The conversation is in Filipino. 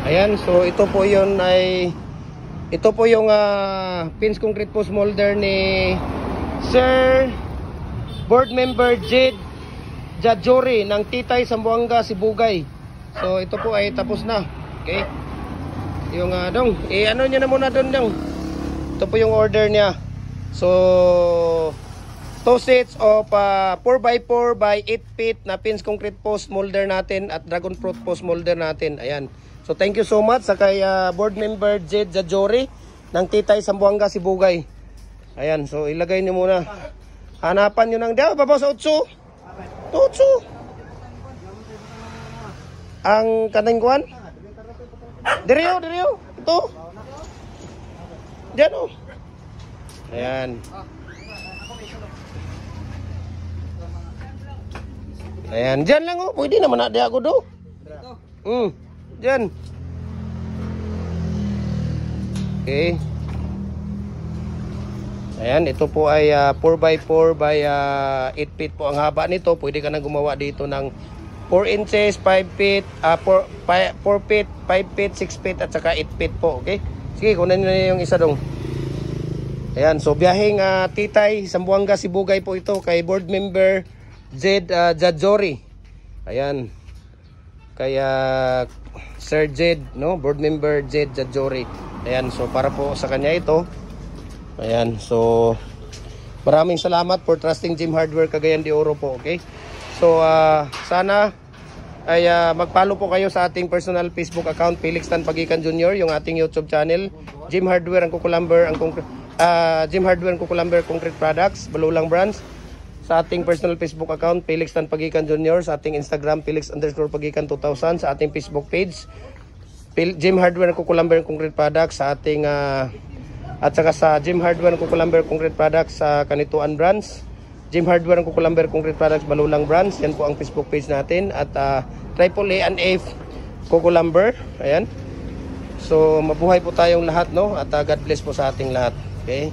Ayan, so ito po yung pins concrete post molder ni Sir Board Member Jed Jajori ng Titay, Zamboanga, Sibugay. So ito po ay tapos na. Okay. Yung dong, ano niya na muna doon dong. Ito po yung order niya. So 2 sets of 4x4 by 8 feet na pins concrete post molder natin at dragon fruit post molder natin. Ayan. So thank you so much sa kay board member Jed Jajori ng Titay, Zamboanga, Sibugay. Ayan, so ilagay niyo muna. Hanapan niyo ng baba sa 8. 8. Ang kanang kuan? Diriyo. Ito. Diyan oh. Ayan. Ayan, diyan lang oh. Pwede naman na di ako do. Diyan. Okay. Ayan, ito po ay 4x4 by 8 feet po ang haba nito. Pwede ka na gumawa dito ng 4 inches, 5 feet, 4 feet, 5 feet, 6 feet at saka 8 feet po. Okay? Sige, kunin nyo na yung isa dong. Ayan, so biyaheng Titay, Zamboanga, Sibugay po ito kay board member Jed Jajori. Ayan. Kaya Sir Jed, no? Board member Jed Jajori. Ayan, so para po sa kanya ito. Ayan, so maraming salamat for trusting Jim Hardware Cagayan de Oro po, okay? So sana ay mag-follow po kayo sa ating personal Facebook account, Felix Tan Pagikan Jr., yung ating YouTube channel, Jim Hardware ang Kukulamber, Jim Hardware ang Kukulamber Concrete Products, Balulang Branch. Sa ating personal Facebook account, Felix Tan Pagikan Jr., sa ating Instagram, Felix_Pagikan 2000, sa ating Facebook page, Jim Hardware ng Kukulamber Concrete Products, sa ating at saka sa Jim Hardware ng Kukulamber Concrete Products sa Kanituan Branch, Jim Hardware ng Kukulamber Concrete Products Balulang Branch. Yan po ang Facebook page natin. At AAA&F Kukulamber. Ayan. So mabuhay po tayong lahat, no? At God bless po sa ating lahat. Okay.